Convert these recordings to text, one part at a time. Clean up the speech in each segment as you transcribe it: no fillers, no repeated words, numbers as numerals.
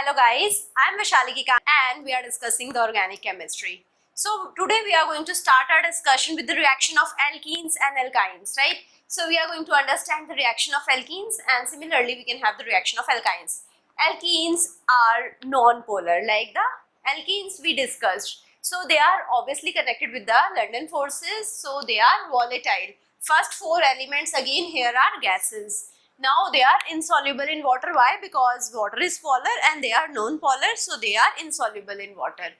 Hello guys, I am Vaishali Kika and we are discussing the organic chemistry. So today we are going to start our discussion with the reaction of alkenes and alkynes, right? So we are going to understand the reaction of alkenes and similarly we can have the reaction of alkynes. Alkenes are non-polar like the alkenes we discussed. So they are obviously connected with the London forces, so they are volatile. First four elements again here are gases. Now they are insoluble in water. Why? Because water is polar and they are non-polar, so they are insoluble in water.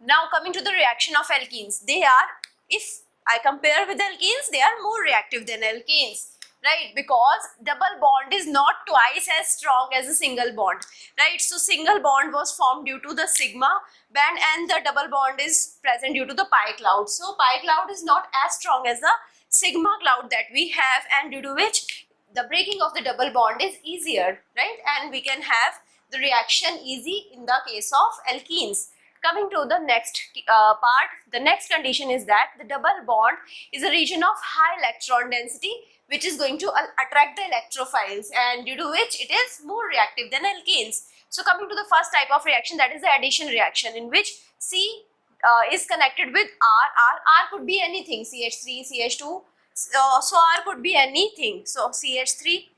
Now coming to the reaction of alkenes, they are, if I compare with alkenes, they are more reactive than alkanes, right? Because double bond is not twice as strong as a single bond, right? So single bond was formed due to the sigma band and the double bond is present due to the pi cloud. So pi cloud is not as strong as the sigma cloud that we have, and due to which the breaking of the double bond is easier, right? And we can have the reaction easy in the case of alkenes. Coming to the next part, the next condition is that the double bond is a region of high electron density which is going to attract the electrophiles, and due to which it is more reactive than alkenes. So coming to the first type of reaction, that is the addition reaction, in which C is connected with R could be anything, CH3, CH2, so R could be anything. So CH3,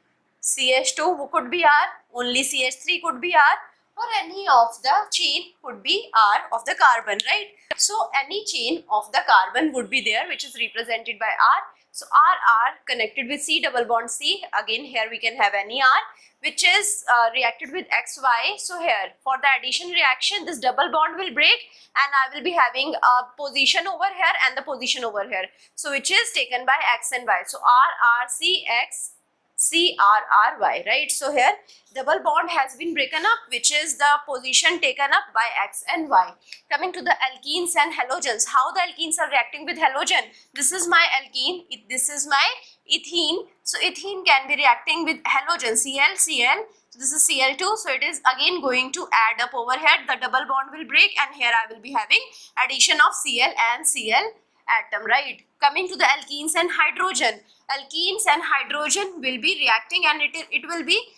CH2 could be R, only CH3 could be R, or any of the chain could be R of the carbon, right? So any chain of the carbon would be there which is represented by R. So R connected with C double bond C, again here we can have any R which is reacted with XY. So here for the addition reaction, this double bond will break and I will be having a position over here and the position over here, so which is taken by X and Y. So R C X C R Y, right? So here double bond has been broken up, which is the position taken up by X and Y. Coming to the alkenes and halogens, how the alkenes are reacting with halogen. This is my alkene, this is my ethene. So ethene can be reacting with halogen, Cl, Cl. So this is Cl2, so it is again going to add up over here. The double bond will break and here I will be having addition of Cl and Cl atom, right? Coming to the alkenes and hydrogen. Alkenes and hydrogen will be reacting and it will be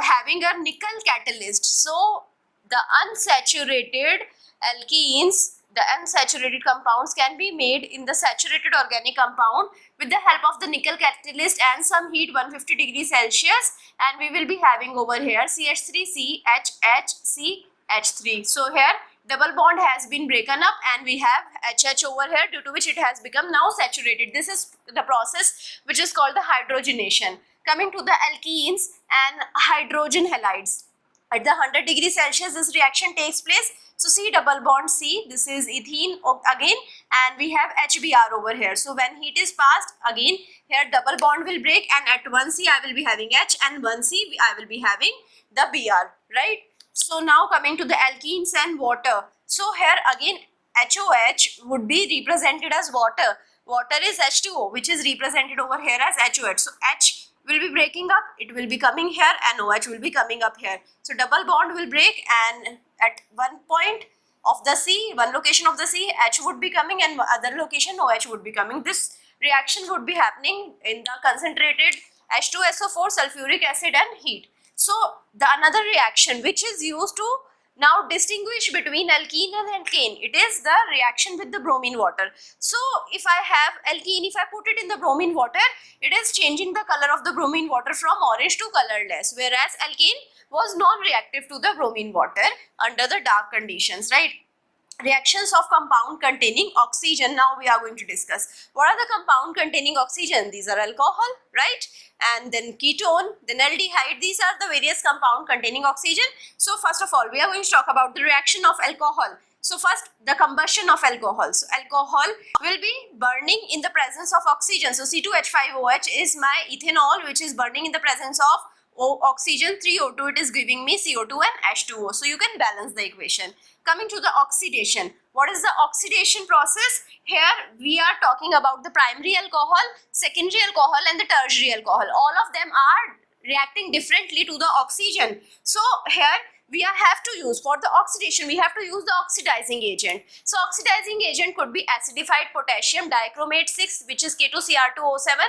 having a nickel catalyst. So the unsaturated alkenes, the unsaturated compounds can be made in the saturated organic compound with the help of the nickel catalyst and some heat 150 degrees Celsius, and we will be having over here CH3CHHCH3. So here double bond has been broken up and we have HH over here, due to which it has become now saturated. This is the process which is called the hydrogenation. Coming to the alkenes and hydrogen halides. At the 100 degrees Celsius this reaction takes place. So C double bond C, this is ethene again, and we have HBr over here. So when heat is passed, again here double bond will break and at 1 C I will be having H and 1 C I will be having the Br, right? So now coming to the alkenes and water. So here again HOH would be represented as water. Water is H2O which is represented over here as HOH. So H will be breaking up, it will be coming here, and OH will be coming up here. So double bond will break and at one point of the C, one location of the C, H would be coming and other location OH would be coming. This reaction would be happening in the concentrated H2SO4, sulfuric acid and heat. So the another reaction which is used to now distinguish between alkene and alkane, it is the reaction with the bromine water. So if I have alkene, if I put it in the bromine water, it is changing the color of the bromine water from orange to colorless, whereas alkane was non-reactive to the bromine water under the dark conditions, right? Reactions of compound containing oxygen. Now we are going to discuss what are the compound containing oxygen. These are alcohol, right? And then ketone, then aldehyde. These are the various compound containing oxygen. So first of all we are going to talk about the reaction of alcohol. So first the combustion of alcohol. So alcohol will be burning in the presence of oxygen. So C2H5OH is my ethanol which is burning in the presence of oxygen, 3O2, it is giving me CO2 and H2O. So you can balance the equation. Coming to the oxidation. What is the oxidation process? Here we are talking about the primary alcohol, secondary alcohol and the tertiary alcohol. All of them are reacting differently to the oxygen. So here we have to use, for the oxidation we have to use the oxidizing agent. So oxidizing agent could be acidified potassium dichromate 6 which is K2Cr2O7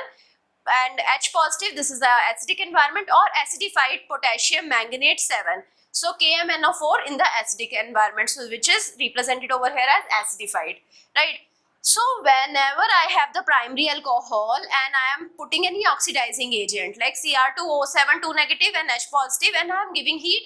and H positive, this is the acidic environment, or acidified potassium manganate 7. So KMnO4 in the acidic environment, so which is represented over here as acidified, right? So whenever I have the primary alcohol and I am putting any oxidizing agent like Cr2O7 2 negative and H positive, and I am giving heat,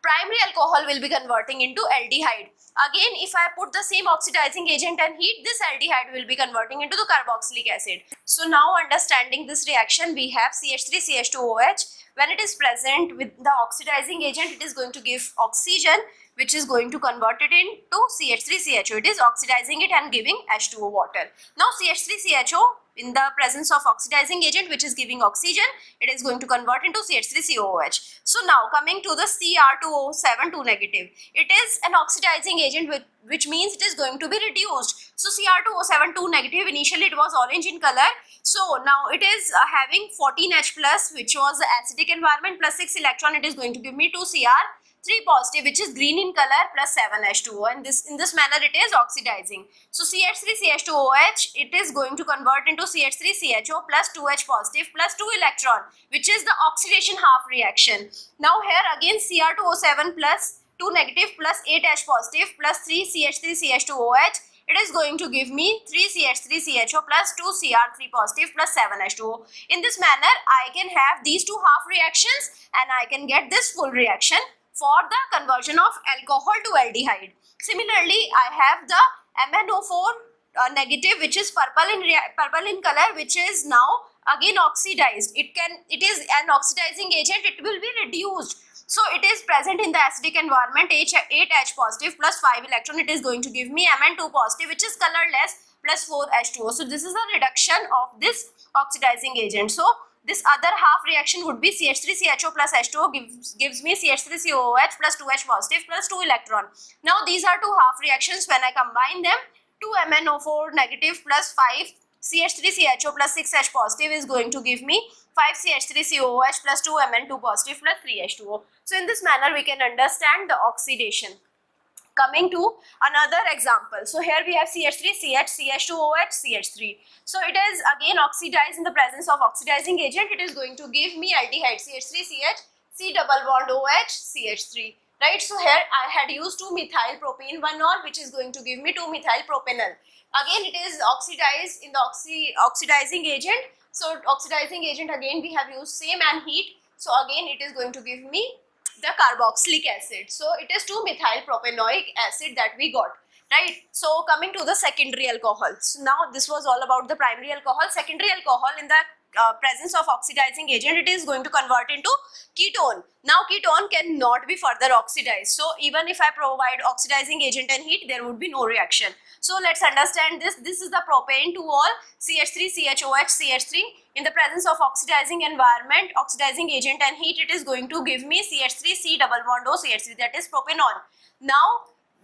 primary alcohol will be converting into aldehyde. Again, if I put the same oxidizing agent and heat, this aldehyde will be converting into the carboxylic acid. So now understanding this reaction, we have CH3CH2OH. When it is present with the oxidizing agent, it is going to give oxygen, which is going to convert it into CH3CHO. It is oxidizing it and giving H2O water. Now CH3CHO in the presence of oxidizing agent, which is giving oxygen, it is going to convert into CH3COOH. So now coming to the Cr2O7 2 negative, it is an oxidizing agent which means it is going to be reduced. So Cr2O7 2 negative, initially it was orange in color. So now it is having 14H plus, which was the acidic environment, plus 6 electron. It is going to give me 2 Cr3 positive, which is green in color, plus 7H2O, and in this manner it is oxidizing. So CH3CH2OH, it is going to convert into CH3CHO plus 2H positive plus 2 electron, which is the oxidation half reaction. Now here again Cr2O7 plus 2 negative plus 8H positive plus 3 CH3CH2OH, it is going to give me 3 CH3CHO plus 2 Cr3 positive plus 7H2O. In this manner, I can have these two half reactions and I can get this full reaction for the conversion of alcohol to aldehyde. Similarly, I have the MnO4 negative, which is purple in color, which is now again oxidized. It is an oxidizing agent. It will be reduced. So it is present in the acidic environment, 8H positive plus 5 electron. It is going to give me Mn2 positive, which is colorless, plus 4H2O. So this is a reduction of this oxidizing agent. So this other half reaction would be CH3CHO plus H2O gives me CH3COOH plus 2H positive plus 2 electron. Now these are two half reactions. When I combine them, 2 MnO4 negative plus 5 CH3CHO plus 6H positive is going to give me 5 CH3COOH plus 2 Mn2 positive plus 3H2O. So in this manner we can understand the oxidation. Coming to another example. So here we have CH3CH, CH2OH, CH3. So it is again oxidized in the presence of oxidizing agent. It is going to give me aldehyde CH3CH, C double bond OH, CH3. Right, so here I had used 2-methyl propane-1-ol, which is going to give me 2-methyl propanol. Again, it is oxidized in the oxidizing agent. So oxidizing agent, again we have used same and heat. So again it is going to give me the carboxylic acid. So it is 2-methyl propanoic acid that we got. Right. So coming to the secondary alcohol. So now this was all about the primary alcohol. Secondary alcohol, in the presence of oxidizing agent, it is going to convert into ketone. Now ketone cannot be further oxidized. So even if I provide oxidizing agent and heat, there would be no reaction. So let's understand this. This is the propane 2-ol CH3CHOH CH3. In the presence of oxidizing environment, oxidizing agent and heat, it is going to give me CH3C double bond O CH3, that is propanol. Now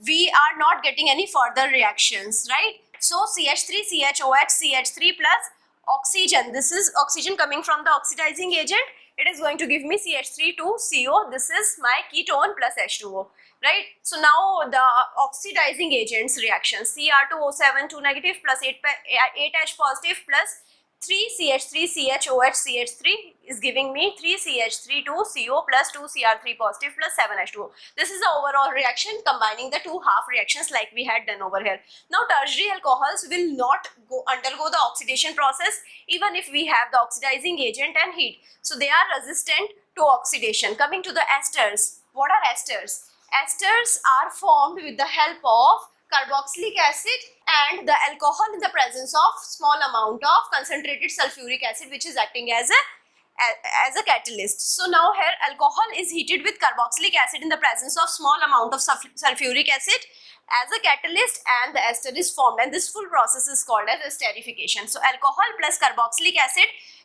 we are not getting any further reactions, right? So CH3CHOH CH3 plus oxygen, this is oxygen coming from the oxidizing agent, it is going to give me CH3 2CO. This is my ketone plus H2O, right? So now the oxidizing agents reaction, Cr2O7 2 negative plus 8H positive plus 3 CH3CHOH CH3 is giving me 3 CH3 2CO plus 2 Cr3 positive plus 7H2O. This is the overall reaction combining the two half reactions like we had done over here. Now tertiary alcohols will not undergo the oxidation process even if we have the oxidizing agent and heat. So they are resistant to oxidation. Coming to the esters. What are esters? Esters are formed with the help of carboxylic acid and the alcohol in the presence of small amount of concentrated sulfuric acid, which is acting as a catalyst. So now here alcohol is heated with carboxylic acid in the presence of small amount of sulfuric acid as a catalyst, and the ester is formed, and this full process is called as esterification. So alcohol plus carboxylic acid,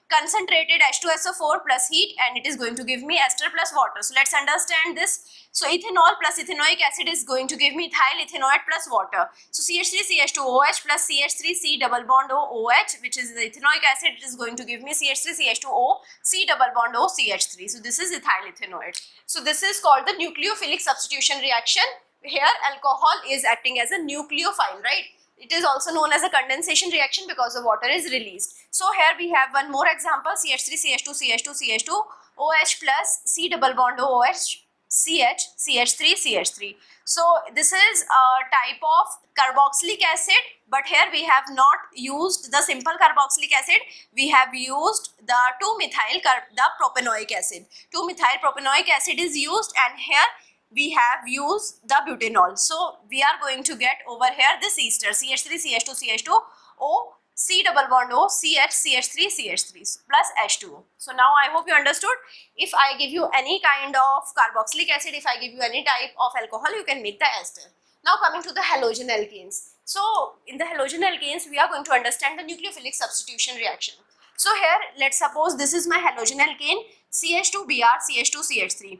concentrated H2SO4 plus heat, and it is going to give me ester plus water. So let's understand this. So ethanol plus ethanoic acid is going to give me ethyl ethanoate plus water. So CH3CH2OH plus CH3C double bond OOH, which is the ethanoic acid, it is going to give me CH3CH2O C double bond O CH3. So this is ethyl ethanoate. So this is called the nucleophilic substitution reaction. Here alcohol is acting as a nucleophile, right? It is also known as a condensation reaction because the water is released. So here we have one more example, CH3CH2CH2CH2 OH plus C double bond OH CH, CH3, CH3. So this is a type of carboxylic acid, but here we have not used the simple carboxylic acid. We have used the 2-methyl the propanoic acid. 2-methyl propanoic acid is used, and here we have used the butanol. So we are going to get over here this ester, CH3, CH2, CH2, O, C double bond O, CH, CH3, CH3 plus H2O. So now I hope you understood. If I give you any kind of carboxylic acid, if I give you any type of alcohol, you can make the ester. Now coming to the halogen alkanes. So in the halogen alkanes, we are going to understand the nucleophilic substitution reaction. So here, let's suppose this is my halogen alkane, CH2Br, CH2CH3.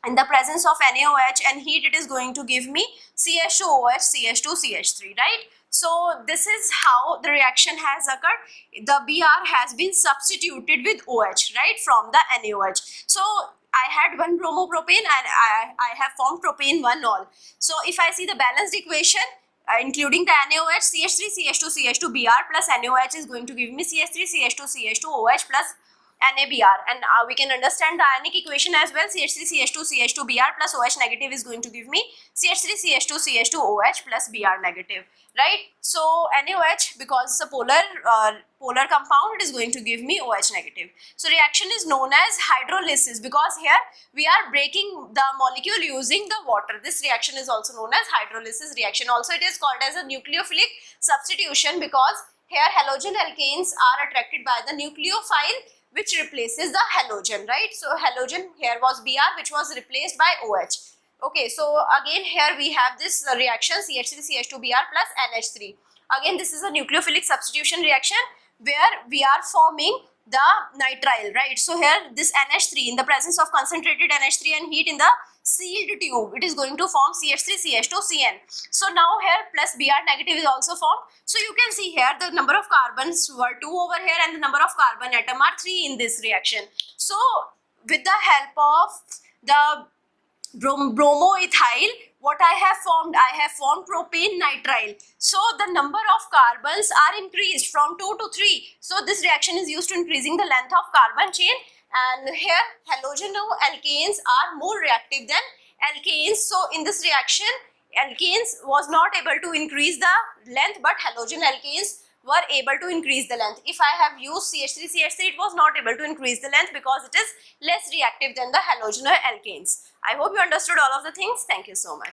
In the presence of NaOH and heat, it is going to give me CH2OH, CH2CH3, right? So this is how the reaction has occurred. The Br has been substituted with OH, right, from the NaOH. So I had one bromopropane and I have formed propane 1-ol. So if I see the balanced equation, including the NaOH, CH3, CH2, CH2, Br plus NaOH is going to give me CH3, CH2, CH2, OH plus NaBr, and we can understand the ionic equation as well. CH3, CH2, CH2, Br plus OH negative is going to give me CH3, CH2, CH2, OH plus Br negative, right? So NaOH, because it's a polar compound, it is going to give me OH negative. So reaction is known as hydrolysis because here we are breaking the molecule using the water. This reaction is also known as hydrolysis reaction. Also it is called as a nucleophilic substitution because here halogen alkanes are attracted by the nucleophile which replaces the halogen, right? So halogen here was Br, which was replaced by OH. Okay, so again here we have this reaction CH3, CH2Br plus NH3. Again, this is a nucleophilic substitution reaction where we are forming the nitrile, right? So here this NH3 in the presence of concentrated NH3 and heat in the sealed tube, it is going to form CH3, CH2, Cn. So now here plus Br negative is also formed. So you can see here the number of carbons were 2 over here and the number of carbon atom are 3 in this reaction. So with the help of the bromoethyl, what I have formed propane nitrile. So the number of carbons are increased from 2 to 3. So this reaction is used to increasing the length of carbon chain, and here halogen alkanes are more reactive than alkanes. So in this reaction, alkanes was not able to increase the length, but halogen alkanes were able to increase the length. If I have used CH3, CH3, it was not able to increase the length because it is less reactive than the halogen alkanes. I hope you understood all of the things. Thank you so much.